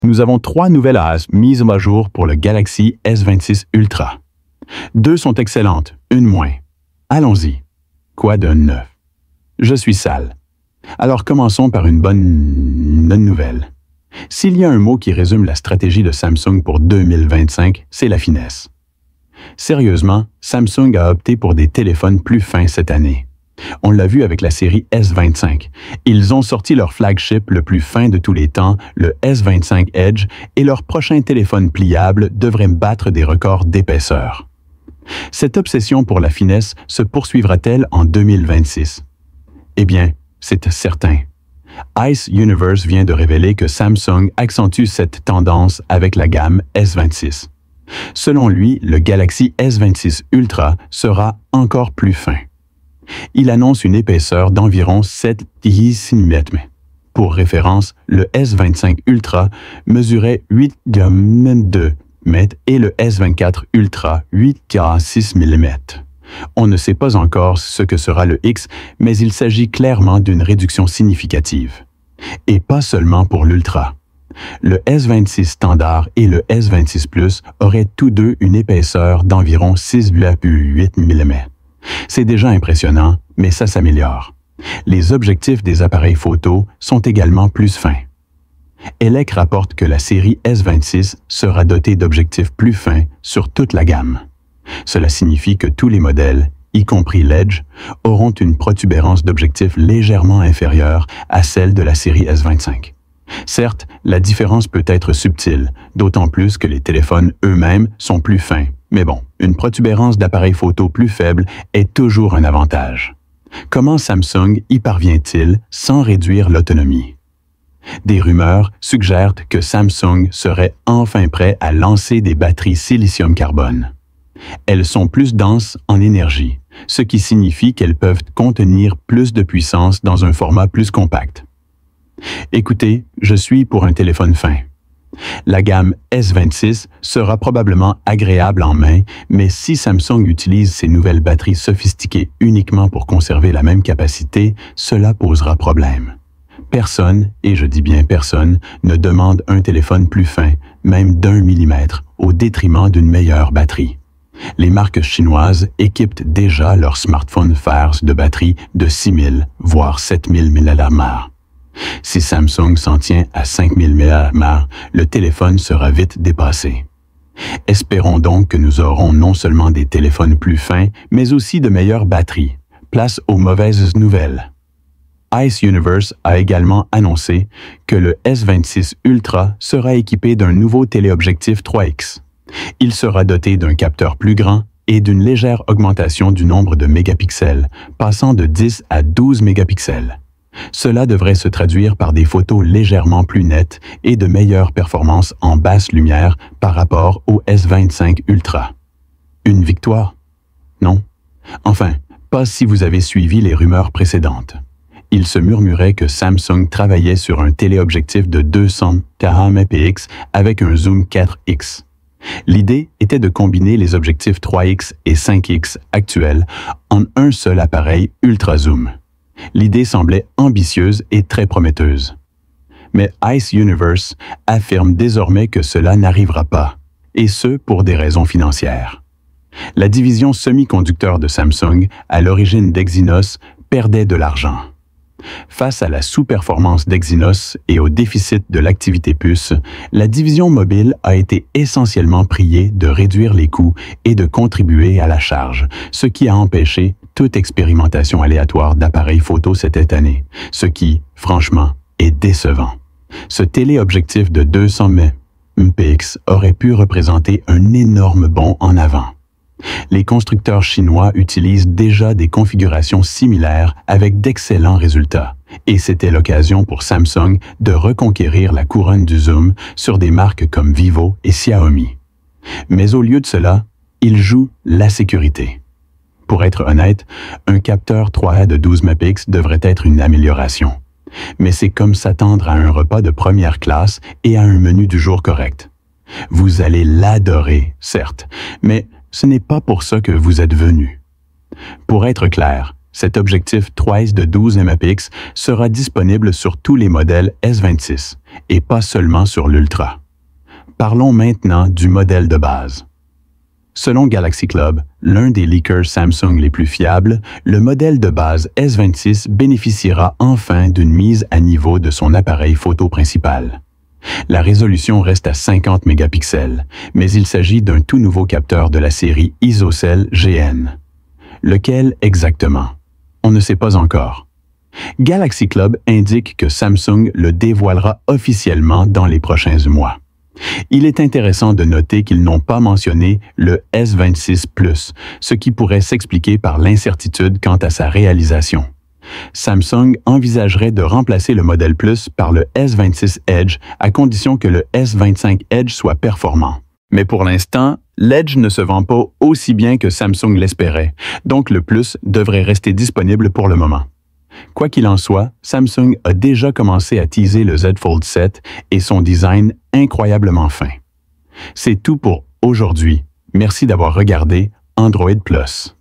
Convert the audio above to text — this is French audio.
Nous avons 3 nouvelles AS mises à jour pour le Galaxy S26 Ultra. 2 sont excellentes, une moins. Allons-y. Quoi de neuf? Je suis sale. Alors commençons par une bonne nouvelle. S'il y a un mot qui résume la stratégie de Samsung pour 2025, c'est la finesse. Sérieusement, Samsung a opté pour des téléphones plus fins cette année. On l'a vu avec la série S25. Ils ont sorti leur flagship le plus fin de tous les temps, le S25 Edge, et leur prochain téléphone pliable devrait battre des records d'épaisseur. Cette obsession pour la finesse se poursuivra-t-elle en 2026? Eh bien, c'est certain. Ice Universe vient de révéler que Samsung accentue cette tendance avec la gamme S26. Selon lui, le Galaxy S26 Ultra sera encore plus fin. Il annonce une épaisseur d'environ 7,6 mm. Pour référence, le S25 Ultra mesurait 8,2 mm et le S24 Ultra 8,6 mm. On ne sait pas encore ce que sera le X, mais il s'agit clairement d'une réduction significative. Et pas seulement pour l'Ultra. Le S26 standard et le S26 Plus auraient tous deux une épaisseur d'environ 6,8 mm. C'est déjà impressionnant, mais ça s'améliore. Les objectifs des appareils photo sont également plus fins. ELEC rapporte que la série S26 sera dotée d'objectifs plus fins sur toute la gamme. Cela signifie que tous les modèles, y compris l'Edge, auront une protubérance d'objectif légèrement inférieure à celle de la série S25. Certes, la différence peut être subtile, d'autant plus que les téléphones eux-mêmes sont plus fins. Mais bon, une protubérance d'appareil photo plus faible est toujours un avantage. Comment Samsung y parvient-il sans réduire l'autonomie? Des rumeurs suggèrent que Samsung serait enfin prêt à lancer des batteries silicium-carbone. Elles sont plus denses en énergie, ce qui signifie qu'elles peuvent contenir plus de puissance dans un format plus compact. Écoutez, je suis pour un téléphone fin. La gamme S26 sera probablement agréable en main, mais si Samsung utilise ses nouvelles batteries sophistiquées uniquement pour conserver la même capacité, cela posera problème. Personne, et je dis bien personne, ne demande un téléphone plus fin, même d'1 mm, au détriment d'une meilleure batterie. Les marques chinoises équipent déjà leurs smartphones phares de batterie de 6000, voire 7000 mAh. Si Samsung s'en tient à 5000 mAh, le téléphone sera vite dépassé. Espérons donc que nous aurons non seulement des téléphones plus fins, mais aussi de meilleures batteries. Place aux mauvaises nouvelles. Ice Universe a également annoncé que le S26 Ultra sera équipé d'un nouveau téléobjectif 3X. Il sera doté d'un capteur plus grand et d'une légère augmentation du nombre de mégapixels, passant de 10 à 12 mégapixels. Cela devrait se traduire par des photos légèrement plus nettes et de meilleures performances en basse lumière par rapport au S25 Ultra. Une victoire? Non? Enfin, pas si vous avez suivi les rumeurs précédentes. Il se murmurait que Samsung travaillait sur un téléobjectif de 200 mégapixels avec un zoom 4X. L'idée était de combiner les objectifs 3X et 5X actuels en un seul appareil ultra zoom. L'idée semblait ambitieuse et très prometteuse. Mais Ice Universe affirme désormais que cela n'arrivera pas, et ce pour des raisons financières. La division semi-conducteur de Samsung, à l'origine d'Exynos, perdait de l'argent. Face à la sous-performance d'Exynos et au déficit de l'activité puce, la division mobile a été essentiellement priée de réduire les coûts et de contribuer à la charge, ce qui a empêché toute expérimentation aléatoire d'appareils photo cette année, ce qui, franchement, est décevant. Ce téléobjectif de 200 mégapixels aurait pu représenter un énorme bond en avant. Les constructeurs chinois utilisent déjà des configurations similaires avec d'excellents résultats, et c'était l'occasion pour Samsung de reconquérir la couronne du zoom sur des marques comme Vivo et Xiaomi. Mais au lieu de cela, ils jouent la sécurité. Pour être honnête, un capteur 3A de 12 mégapixels devrait être une amélioration. Mais c'est comme s'attendre à un repas de première classe et à un menu du jour correct. Vous allez l'adorer, certes, mais ce n'est pas pour ça que vous êtes venu. Pour être clair, Cet objectif 3S de 12 mégapixels sera disponible sur tous les modèles S26 et pas seulement sur l'Ultra. Parlons maintenant du modèle de base. Selon Galaxy Club, l'un des leakers Samsung les plus fiables, le modèle de base S26 bénéficiera enfin d'une mise à niveau de son appareil photo principal. La résolution reste à 50 mégapixels, mais il s'agit d'un tout nouveau capteur de la série ISOCELL GN. Lequel exactement? On ne sait pas encore. Galaxy Club indique que Samsung le dévoilera officiellement dans les prochains mois. Il est intéressant de noter qu'ils n'ont pas mentionné le S26 Plus, ce qui pourrait s'expliquer par l'incertitude quant à sa réalisation. Samsung envisagerait de remplacer le modèle Plus par le S26 Edge à condition que le S25 Edge soit performant. Mais pour l'instant, l'Edge ne se vend pas aussi bien que Samsung l'espérait, donc le Plus devrait rester disponible pour le moment. Quoi qu'il en soit, Samsung a déjà commencé à teaser le Z Fold 7 et son design incroyablement fin. C'est tout pour aujourd'hui. Merci d'avoir regardé Android Plus.